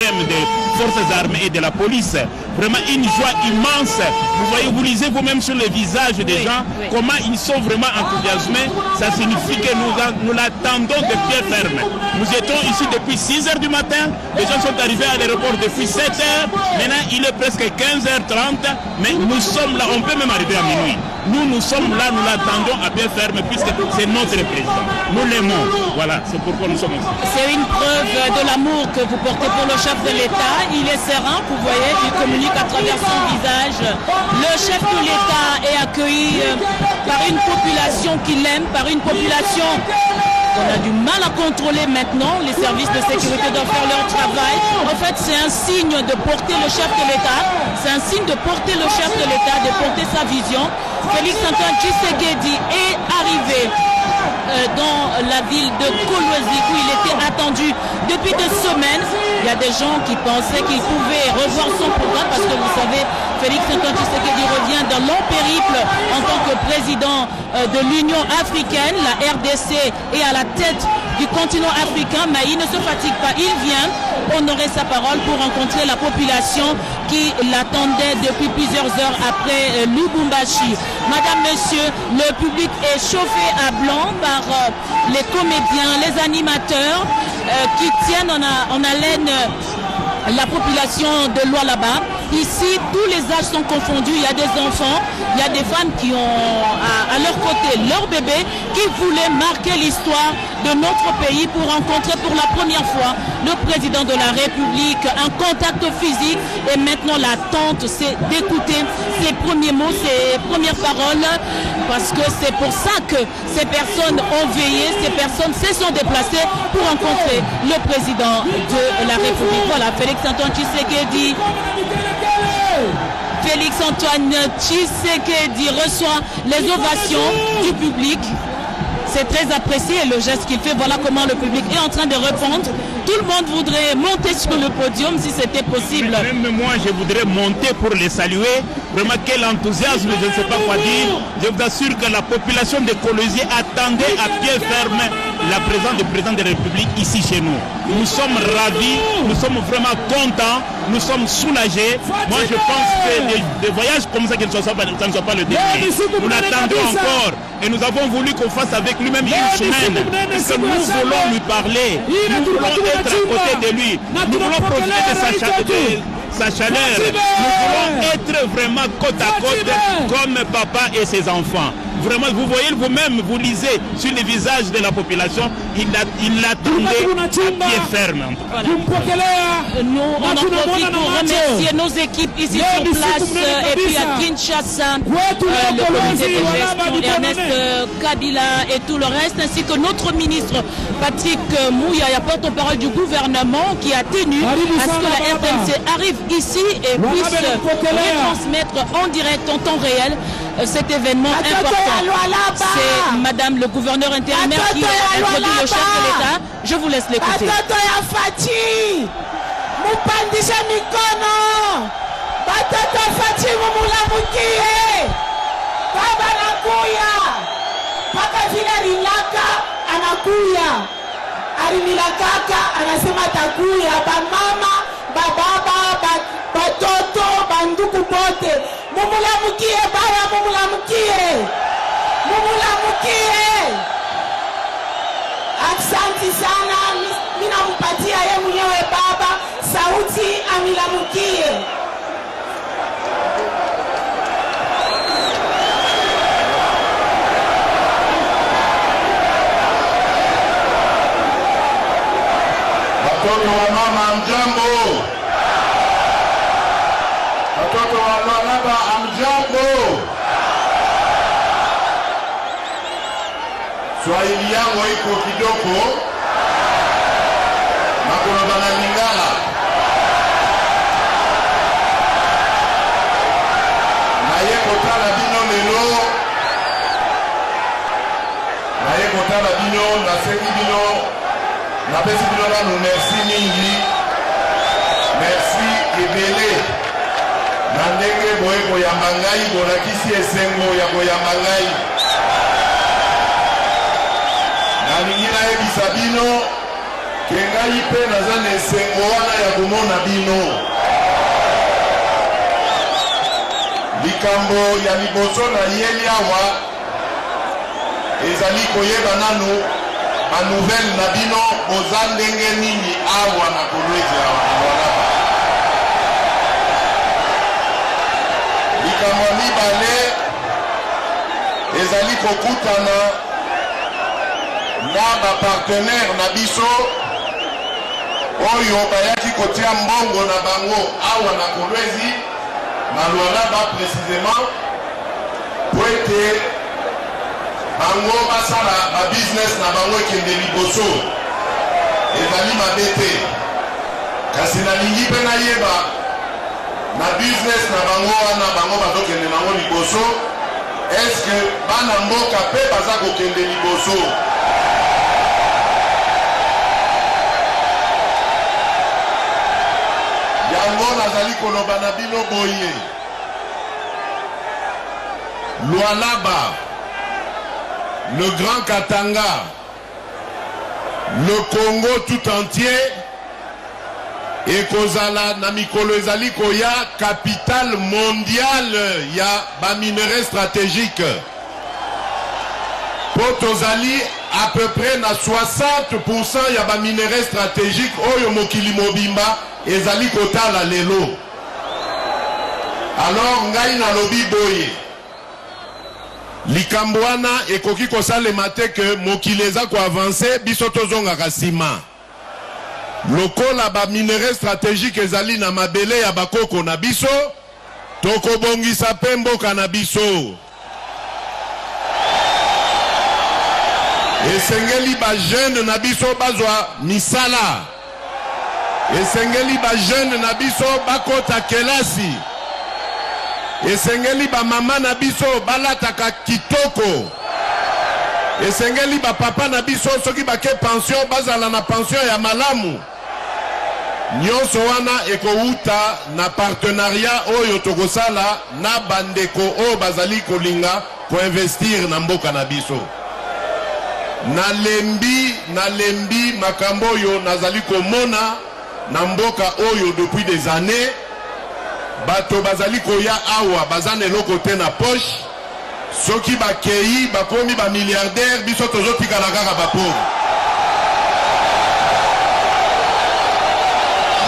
des forces armées et de la police. Vraiment une joie immense. Vous voyez, vous lisez vous-même sur les visages des gens comment ils sont vraiment enthousiasmés. Ça signifie que nous l'attendons de pied ferme. Nous étions ici depuis 6 h du matin. Les gens sont arrivés à l'aéroport depuis 7 h. Maintenant, il est presque 15 h 30. Mais nous sommes là. On peut même arriver à minuit. Nous sommes là, nous l'attendons à pied ferme puisque c'est notre président. Nous l'aimons. Voilà, c'est pourquoi nous sommes ici. C'est une preuve de l'amour que vous portez pour le chef de l'État. Il est serein, vous voyez, il communique à travers son visage. Le chef de l'État est accueilli par une population qui l'aime, par une population qu'on a du mal à contrôler maintenant. Les services de sécurité doivent faire leur travail. En fait, c'est un signe de porter le chef de l'État. C'est un signe de porter le chef de l'État, de porter sa vision. Félix-Antoine Tshisekedi est arrivé dans la ville de Kolwezi où il était attendu depuis 2 semaines. Il y a des gens qui pensaient qu'il pouvait revoir son programme parce que vous savez, Félix-Antoine Tshisekedi revient d'un long périple en tant que président de l'Union africaine. La RDC est à la tête du continent africain, mais il ne se fatigue pas. Il vient honorer sa parole pour rencontrer la population qui l'attendait depuis plusieurs heures après Lubumbashi. Madame, monsieur, le public est chauffé à blanc par les comédiens, les animateurs qui tiennent en haleine la population de Lualaba. Ici, tous les âges sont confondus. Il y a des enfants, il y a des femmes qui ont à leur côté leur bébé qui voulaient marquer l'histoire de notre pays pour rencontrer pour la première fois le président de la République. Un contact physique et maintenant l'attente, c'est d'écouter ses premiers mots, ses premières paroles parce que c'est pour ça que ces personnes ont veillé, ces personnes se sont déplacées pour rencontrer le président de la République. Voilà, Félix-Antoine Tshisekedi. Félix-Antoine Tshisekedi reçoit les ovations du public. C'est très apprécié le geste qu'il fait. Voilà comment le public est en train de répondre. Tout le monde voudrait monter sur le podium si c'était possible. Même moi, je voudrais monter pour les saluer. Vraiment, quel enthousiasme, je ne sais pas quoi dire. Je vous assure que la population de Kolwezi attendait à pied ferme la présence du président de la République ici chez nous. Nous sommes ravis, nous sommes vraiment contents, nous sommes soulagés. Moi, je pense que des voyages comme ça, ça ne soit pas le dernier. Nous l'attendons encore et nous avons voulu qu'on fasse avec lui-même une semaine. Parce que nous voulons lui parler, nous voulons être à côté de lui, nous voulons profiter de sa chaleur, nous voulons être vraiment côte à côte comme papa et ses enfants. Vraiment, vous voyez vous-même, vous lisez sur les visages de la population, il l'attendait à pied ferme. Voilà. Nous, on en profite pour remercier nos équipes ici sur place et puis à Kinshasa, le comité de gestion, Ernest Kabila et tout le reste, ainsi que notre ministre Patrick Mouyaya, porte-parole du gouvernement, qui a tenu à ce que la RTNC arrive ici et puisse retransmettre en direct, en temps réel, cet événement important. C'est Madame le gouverneur intérimaire qui a introduit le chef de l'État. Je vous laisse l'écouter. Batoto banduku bote mumulamukie baba mumulamukie aksanti sana mina mpatia ye mwenyewe baba sauti amilamukie watoto wa mama mjambo. Watoto wa Lualaba amjambo. Swahili yangu iko kidogo. Makolo bana Lingala. Na yeko tala bino lelo. Na yeko tala bino na seki bino. Na pesi bino na nous merci mingi. Merci ebele. Na ndenge boye koyamba ngai bolakisi esengo ya koyamba ngai. Nalingi nayebisa bino ke ngai mpe naza na esengo wana ya komona bino. Likambo ya liboso na yeli awa ezali koyeba nanu ba nouvelle na bino oza ndenge nini awa na Kolwezi awa na Lualaba. Likambo ya mibale ezali kokutana na ba partenaire na biso oyo bayaki kotia mbongo na bango awa na Kolwezi na Lualaba précisément pour ete bango basala ba business na bango ekende liboso ezali mabe te kasi nalingi mpe nayeba na business na bango wana bango bazokende nango liboso eske bana mboka mpe baza kokende liboso. Yango nazali koloba na bino boye Lualaba, le Grand Katanga, le Congo tout entier et kozala na mikolo ezali koya capitale mondiale ya ba minerais stratégique. Potozali à peu près na 60% ya ba minerais stratégique oyo mokili mobimba ezali kotala lelo. Alors ngai na lobi boye likambo wana ekoki kosalema te ke mokili eza ko avancer biso tozongaka nsima. Lokola ba minerais stratégique ezali na mabele ya bakoko na biso tokobongisa pe mboka na biso. Esengeli ba jeune na biso bazwa misala. Esengeli ba jeune na biso bakota kelasi. Esengeli ba mama na biso balataka kitoko. Esengeli ba papa na biso soki bake pension bazala na pension ya malamu. Nyonso wana ekouta na partenariat oyo tokosala na bandeko oyo bazali kolinga koinvestir na mboka na biso. Nalembi makambo oyo nazali komona na mboka oyo depuis des années. Bato bazali koya awa bazane eloko te na poche soki bakei bakomi ba milliardaire biso tozotika na kaka bapauvre.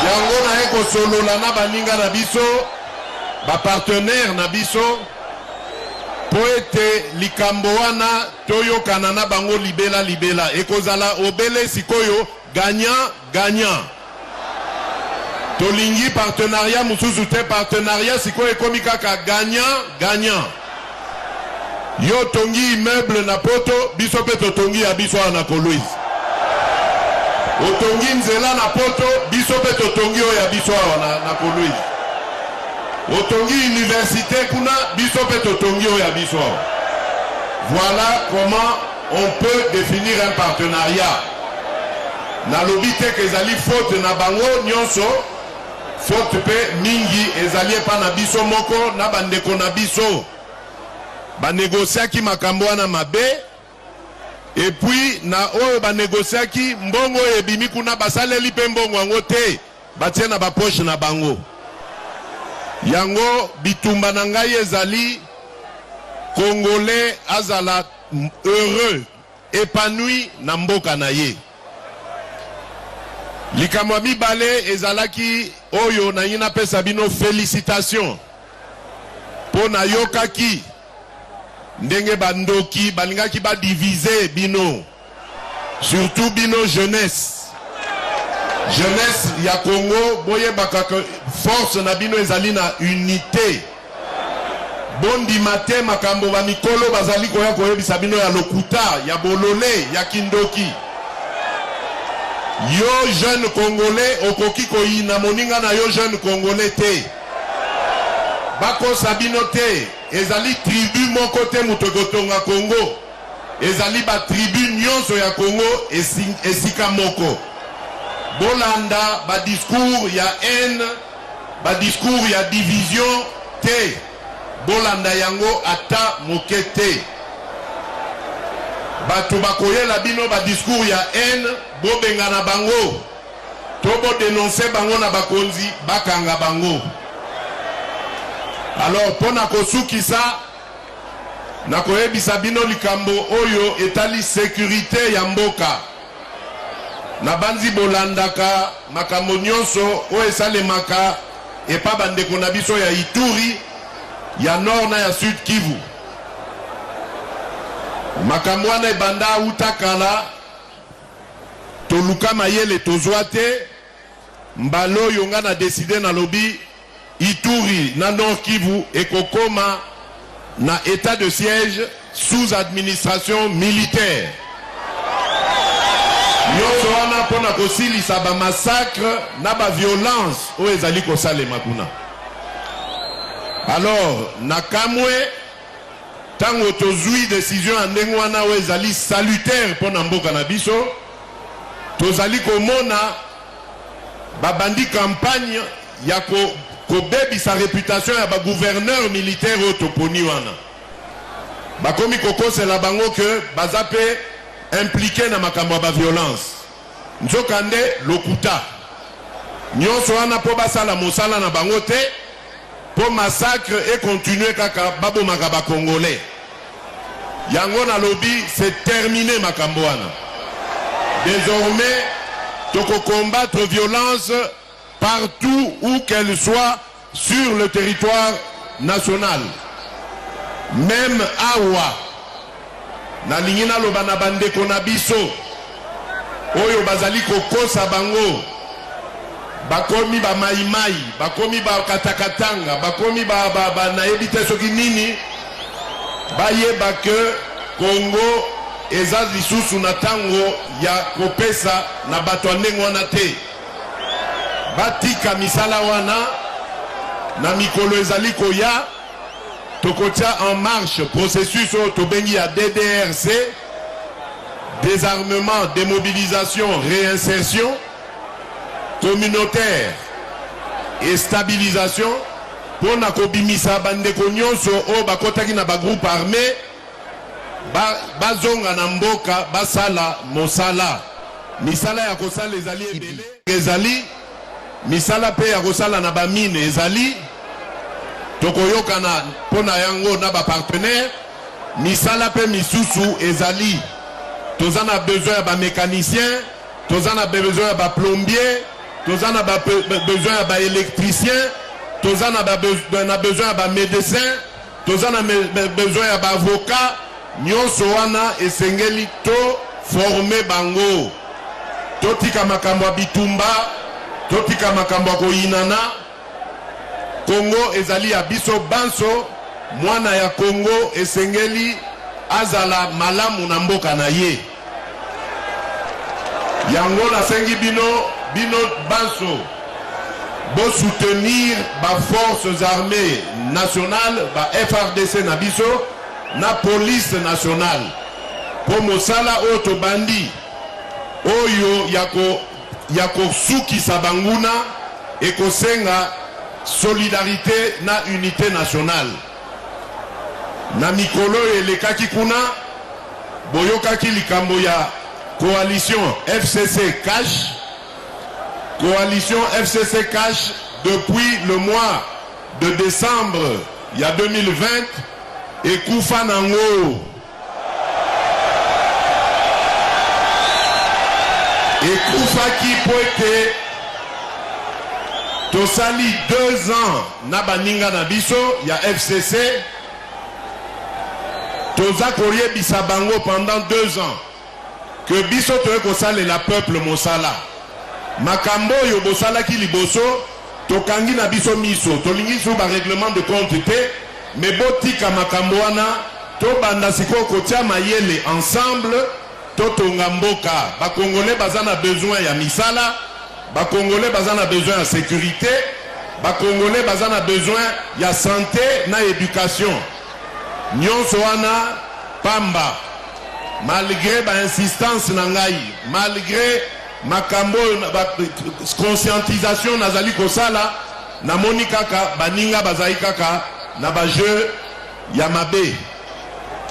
Yango na ekosolola na baninga na biso ba partenaire na biso po ete likambo wana toyokana na bango libela ekozala obele sikoyo gagnant. Tolingi partenariat mususu te partenariat siko ekomi kaka gagnant. Yo tongi immeuble na poto biso pe totongi ya biso na Kolwezi. Otongi nzela na poto biso pe totongi o ya biso na Kolwezi. Otongi université kuna biso pe totongi o ya biso. Voilà comment on peut définir un partenariat. Na lobite ke ezali faute na bango nyonso. Faute pe mingi ezali pa na biso moko na bandeko na biso ba négociaki makambo wana mabe et puis na oyo ba négociaki mbongo ebimi kuna basaleli pe mbongo yango te batie na ba poche na bango. Yango bitumba na ngai ezali Congolais azala heureux épanoui na mboka na ye. Likamwa mibale ezalaki oyo na yina pesa bino félicitations po na yokaki ndenge bandoki balingaki ba diviser bino surtout bino jeunesse ya Congo boye bakaka force na bino ezali na unité bondi mate makambo ba mikolo bazali koya koyebisa bino ya lokuta ya bolole ya kindoki. Yo jeune Congolais okoki koyina moninga na yo jeune Congolais te. Bako sabino te. Ezali tribu moko te mutokotonga Congo. Ezali ba tribu nyonso ya Congo esika moko. Bolanda ba discours ya haine, ba discours ya division te. Bolanda yango ata moke te. Bato bakoyela bino ba discours ya haine bobengana bango tobo dénoncer bango na bakonzi bakanga bango. Alors pona kosukisa na koyebisa bino likambo oyo etali sécurité ya mboka na banzi bolandaka makambo nyonso oyo esalemaka epa bandeko na biso ya Ituri, ya Nord na ya Sud Kivu. Makambo wana ebanda utakala toluka mayele tozwa te mbalo yonga na décider na lobi Ituri na Nord Kivu ekokoma na état de siège sous administration militaire. Nyonso wana pona kosilisa ba massacre na ba violence oyo ezali kosalema kuna. Alors nakamwe tango tozui décision ya ndenge wana oyo ezali salutaire pona mboka na biso, tozali komona babandi campagne ya kobebisa réputation ya ba gouverneur militaire oyo toponi wana. Bakomi kokosela bango ke baza pe impliqué na makambo ba violence. Nzokande lokuta. Nyonso wana po basala mosala na bango te, po massacre et continuer kaka babo makaba congolais. Yango na lobby c'est terminé makambo wana. Désormais, toko combattre violence partout où qu'elle soit sur le territoire national. Même awa na lingina loba na bandeko na biso oyo bazali kokosa bango bakomi ba maimai, bakomi ba katakatanga, bakomi ba na ebite soki nini bayeba ke Congo eza lisusu na tango ya kopesa na bato ndenge wana te. Batika misala wana na mikolo ezali koya tokotia en marche processus au tobengi ya DDRC, désarmement, démobilisation, réinsertion communautaire et stabilisation pour na kobimisa bandeko nyonso o bakotaki na ba groupe armé bazonga na mboka basala mosala misala ya kosala ezali ebele ezali misala pe ya kosala na ba mine ezali tokoyokana pona yango na ba partenaire misala pe misusu ezali tozana besoin ya ba mécanicien, tozana besoin ya ba plombier, tozana besoin ya ba électricien, tozana besoin ya ba médecin, tozana besoin ya ba avocat. Nyonso wana esengeli to former bango, totika makambo ya bitumba, totika makambo ya koinana. Congo ezali ya biso banso, mwana ya Congo esengeli azala malamu na mboka na ye. Yango na sengi bino banso bo soutenir ba forces armées nationales, ba FRDC na biso na police nationale po mosala oyo tobandi oyo yako suki sabanguna ekosenga solidarité na unité nationale. Na mikolo elekaki kuna boyokaki likambo ya coalition FCC Cash. Coalition FCC Cash depuis le mois de décembre il y a 2020 et Koufa Nango. Et Koufa qui poete tosali 2 ans na baninga na biso ya FCC. Toza korie bisabango pendant 2 ans que biso toye kosale la peuple mosala makambo yo bosala ki liboso tokangi na biso miso tolingi sur ba règlement de compte te mais botika makambo wana to banda siko kotia mayele ensemble to tonga mboka. Ba congolais bazana besoin ya misala, ba congolais bazana besoin ya sécurité, ba congolais bazana besoin ya santé na éducation. Nyonso wana pamba malgré ba insistance na ngai, malgré makambo conscientisation nazali kosala na moni kaka baninga bazali kaka na ba jeu ya mabe.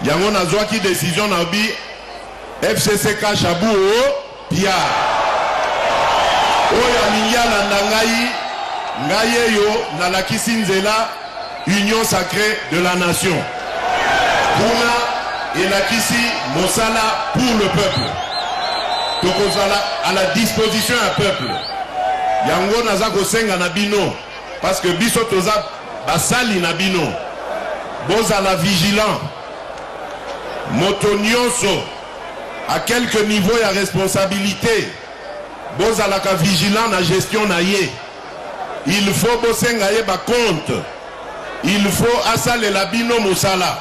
Yango nazwaki décision na bi FCC Cash Abu Pia Oya Minyala Nangai, Ngayeyo, Nalakisi Nzela, Union sacrée de la nation. Kuna et Nakisi Mosala pour le peuple. Tokozala à la disposition du peuple. Yango Nazako Senga Nabino, parce que Biso Toza Basali Nabino. Bozala vigilant. Motonioso, à quelque niveau il y a responsabilité. Bozala ka vigilant na gestion na ye. Il faut Bosenga ye ba compte. Il faut Asale Labino Moussala.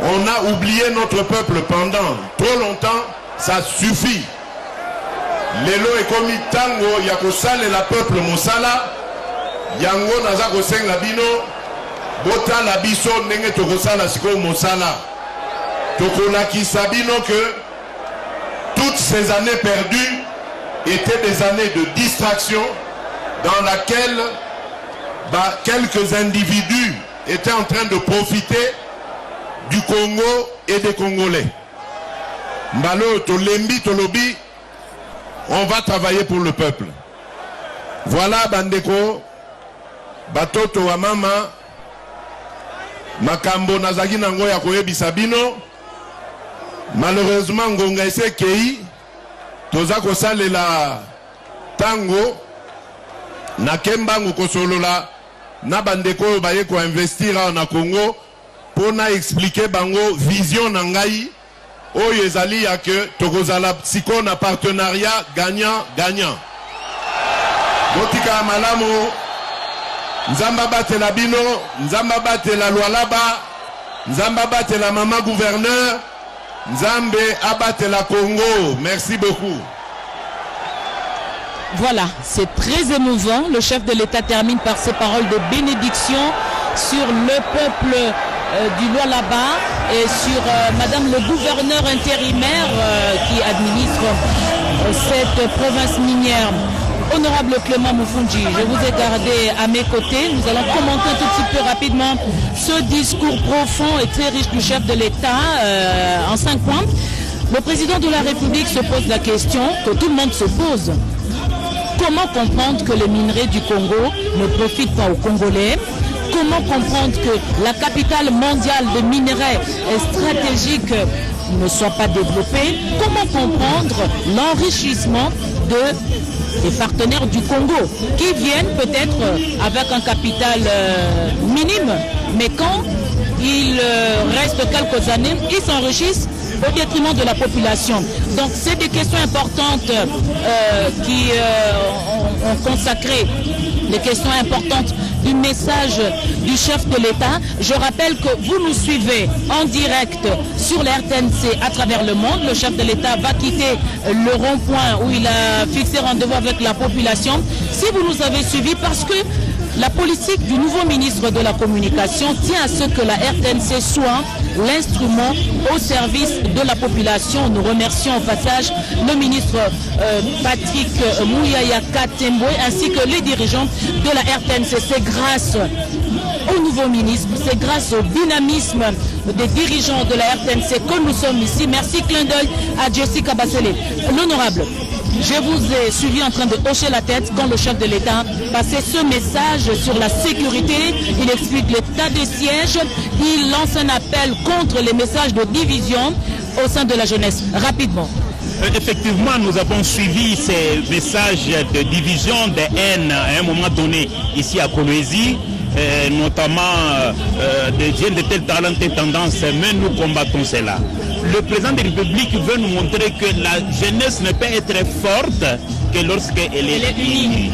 On a oublié notre peuple pendant trop longtemps, ça suffit. Lelo ekomi tango ya kosale la peuple Moussala. Yango naza kosenga bino bota la biso ndenge tokosala siko Moussala. Tokolaki sabino que toutes ces années perdues étaient des années de distraction dans laquelle quelques individus étaient en train de profiter du Congo et des Congolais. Mbalo Tolembi Tolobi, on va travailler pour le peuple. Voilà Bandeko, Batoto wa mama, Makambo Nazagi Nango ya koyebisa bino. Malheureusement Ngonga ese kei, toza kosalela tango na kembango kosolola na bandeko baye ko investir na Congo pour na expliquer bango vision na ngai oyo ezali ya que tokozala siko na partenariat gagnant gagnant. Botika malamu Nzamba batela bino, Nzamba batela Lualaba, Nzamba batela mama gouverneur, Nzambe abatela Congo. Merci beaucoup. Voilà, c'est très émouvant. Le chef de l'État termine par ces paroles de bénédiction sur le peuple du Lualaba et sur madame le gouverneur intérimaire qui administre cette province minière. Honorable Clément Moufoundji, je vous ai gardé à mes côtés. Nous allons commenter un tout petit peu rapidement ce discours profond et très riche du chef de l'État en 5 points. Le président de la République se pose la question que tout le monde se pose. Comment comprendre que les minerais du Congo ne profitent pas aux Congolais? Comment comprendre que la capitale mondiale de minerais stratégiques ne soit pas développée? Comment comprendre l'enrichissement des partenaires du Congo qui viennent peut-être avec un capital minime, mais quand il reste quelques années, ils s'enrichissent au détriment de la population. Donc c'est des questions importantes qui ont consacré les questions importantes du message du chef de l'État. Je rappelle que vous nous suivez en direct sur la RTNC à travers le monde. Le chef de l'État va quitter le rond-point où il a fixé rendez-vous avec la population. Si vous nous avez suivis, parce que la politique du nouveau ministre de la Communication tient à ce que la RTNC soit l'instrument au service de la population. Nous remercions au passage le ministre Patrick Mouyaya Katembwe ainsi que les dirigeants de la RTNC. C'est grâce au nouveau ministre, c'est grâce au dynamisme des dirigeants de la RTNC que nous sommes ici. Merci, clin d'œil à Jessica Bassele. L'honorable, je vous ai suivi en train de hocher la tête quand le chef de l'État passait ce message sur la sécurité. Il explique l'état de siège. Il lance un appel contre les messages de division au sein de la jeunesse. Rapidement. Effectivement, nous avons suivi ces messages de division, de haine à un moment donné ici à Kolwezi. Notamment des jeunes de tel talent et tendance, mais nous combattons cela. Le président de la République veut nous montrer que la jeunesse ne peut être forte que lorsqu'elle est unie.